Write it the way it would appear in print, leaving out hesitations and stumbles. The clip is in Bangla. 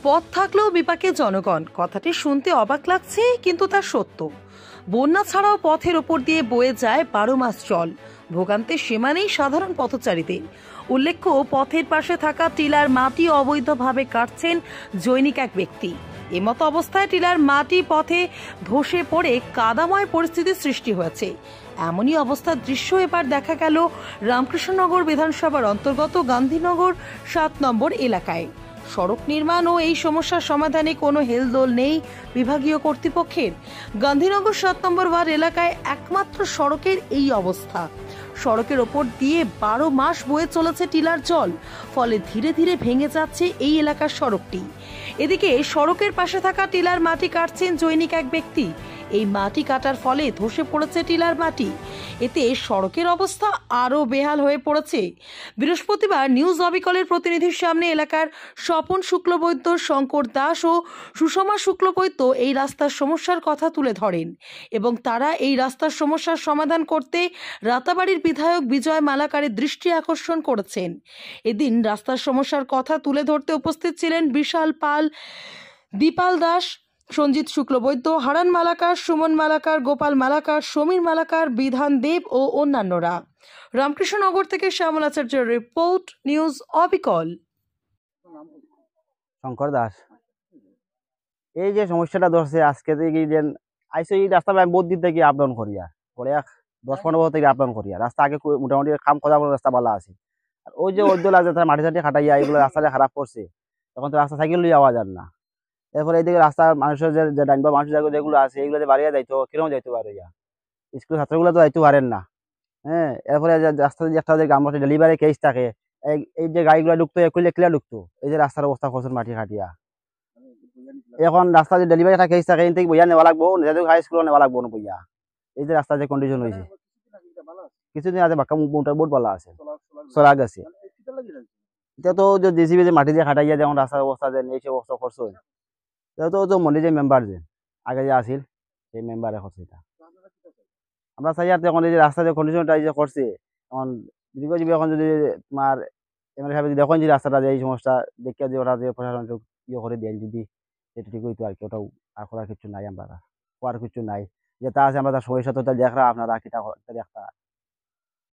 পথ থাকলেও বিপাকে জনগণ, কথাটি শুনতে অবাক লাগছে কিন্তু তা সত্য। বন্যা ছাড়াও পথের ওপর দিয়ে বয়ে যায় 12 মাস জল। ভোগান্তের সীমা নেই সাধারণ পথচারীদের। উল্লেখ্য, পথের পাশে থাকা টিলার মাটি অবৈধভাবে কাটছেন জৈনিক এক ব্যক্তি। এমতো অবস্থায় টিলার মাটি পথে ধসে পড়ে কাদাময় পরিস্থিতির সৃষ্টি হয়েছে। এমনই অবস্থার দৃশ্য এবার দেখা গেল রামকৃষ্ণনগর বিধানসভার অন্তর্গত গান্ধীনগর 7 নম্বর এলাকায়। সড়ক নির্মাণ ও এই সমস্যার সমাধানে কোনো হেলদোল নেই বিভাগীয় কর্তৃপক্ষের। গান্ধীনগর 7 নম্বর ওয়ার্ড এলাকায় একমাত্র সড়কের এই অবস্থা। সড়কের ওপর দিয়ে 12 মাস বয়ে চলেছে টিলার জল, ফলে ধীরে ধীরে ভেঙে যাচ্ছে এই এলাকার সড়কটি। এদিকে সড়কের পাশে থাকা টিলার মাটি কাটছেন জৈনিক এক ব্যক্তি। এই মাটি কাটার ফলে ধসে পড়েছে টিলার মাটি। এতে সড়কের অবস্থা আরও বেহাল হয়ে পড়েছে। বৃহস্পতিবার নিউজ অবিকলের প্রতিনিধির সামনে এলাকার স্বপন শুক্লবৈদ্য, শঙ্কর দাস ও সুষমা শুক্লবৈদ্য এই রাস্তার সমস্যার কথা তুলে ধরেন এবং তারা এই রাস্তার সমস্যার সমাধান করতে রাতাবাড়ির বিধায়ক বিজয় মালাকারের দৃষ্টি আকর্ষণ করেছেন। এদিন রাস্তার সমস্যার কথা তুলে ধরতে উপস্থিত ছিলেন বিশাল পাল, দীপাল দাস, সঞ্জিত শুক্লবৈদ্য, হারান মালাকার, সুমন মালাকার, গোপাল মালাকার, সমীর মালাকার, বিধান দেব ও অন্যান্যরা। রামকৃষ্ণনগর থেকে শ্যামল আচার্যের রিপোর্ট, নিউজ অবিকল। শঙ্কর দাস, এই যে সমস্যাটা ধরছে আজকে থেকে যে আইসো এই রাস্তা আমি বহুত দিন থেকে আপ ডাউন করিয়া পরে 10-15 বছর থেকে আপ ডাউন করিয়া রাস্তা আগে মোটামুটি কাম করা রাস্তা ভালো আছে। আর ওই যে ওই লাগে তারা মাটি টাটি খাটাইয়া এগুলো রাস্তাটা খারাপ করছে, তখন তো রাস্তা সাইকেল লইয়া আওয়া যান না। এরপরে এইদিকে রাস্তার মানুষের যে ডাইন বা মানুষের যেগুলো আছে এগুলো যে বাড়িয়া যাইতো কিরকম যাইতে পারে, স্কুল ছাত্রগুলো তো যাইতে পারেন না। হ্যাঁ, এরপরে রাস্তা যে একটা যে গ্রাম ডেলিভারি কেস থাকে, এই যে গাড়িগুলো ঢুকতো এগুলো ক্লিয়ার ঢুকতো, এই যে রাস্তার অবস্থা করছেন মাটি খাটিয়া। এখন রাস্তা যে ডেলিভারি একটা কেস থাকে থেকে বইয়া নেওয়া লাগবো, হাই স্কুলে নেওয়া লাগবো না বইয়া। এই যে রাস্তার যে কন্ডিশন হয়েছে কিছুদিন আগে বাক্কা মোটার বোর্ড বলা আছে, চলা গেছে। এটা তো যে জেসিবি যে মাটি দিয়ে খাটাইয়া যেমন রাস্তার অবস্থা যে এই অবস্থা করছে, এটা তো মন্দির যে মেম্বার যে আগে যে আসিল সেই মেম্বারে করছে এটা। আমরা চাই আর এখন এই যে রাস্তা যে কন্ডিশনটা যে করছে, এখন দীর্ঘজীবী এখন যদি তোমার এমএলএ সাহেব যদি এখন যে রাস্তাটা যে এই সমস্যা দেখিয়া যে ওরা যে প্রশাসন ইয়ে করে দেন যদি সেটা ঠিক হইতো আর কি। ওটাও আর করার কিছু নাই, আমরা করার কিছু নাই, যেটা আছে আমরা তার সমস্যা তো দেখরা আপনারা কিটা দেখা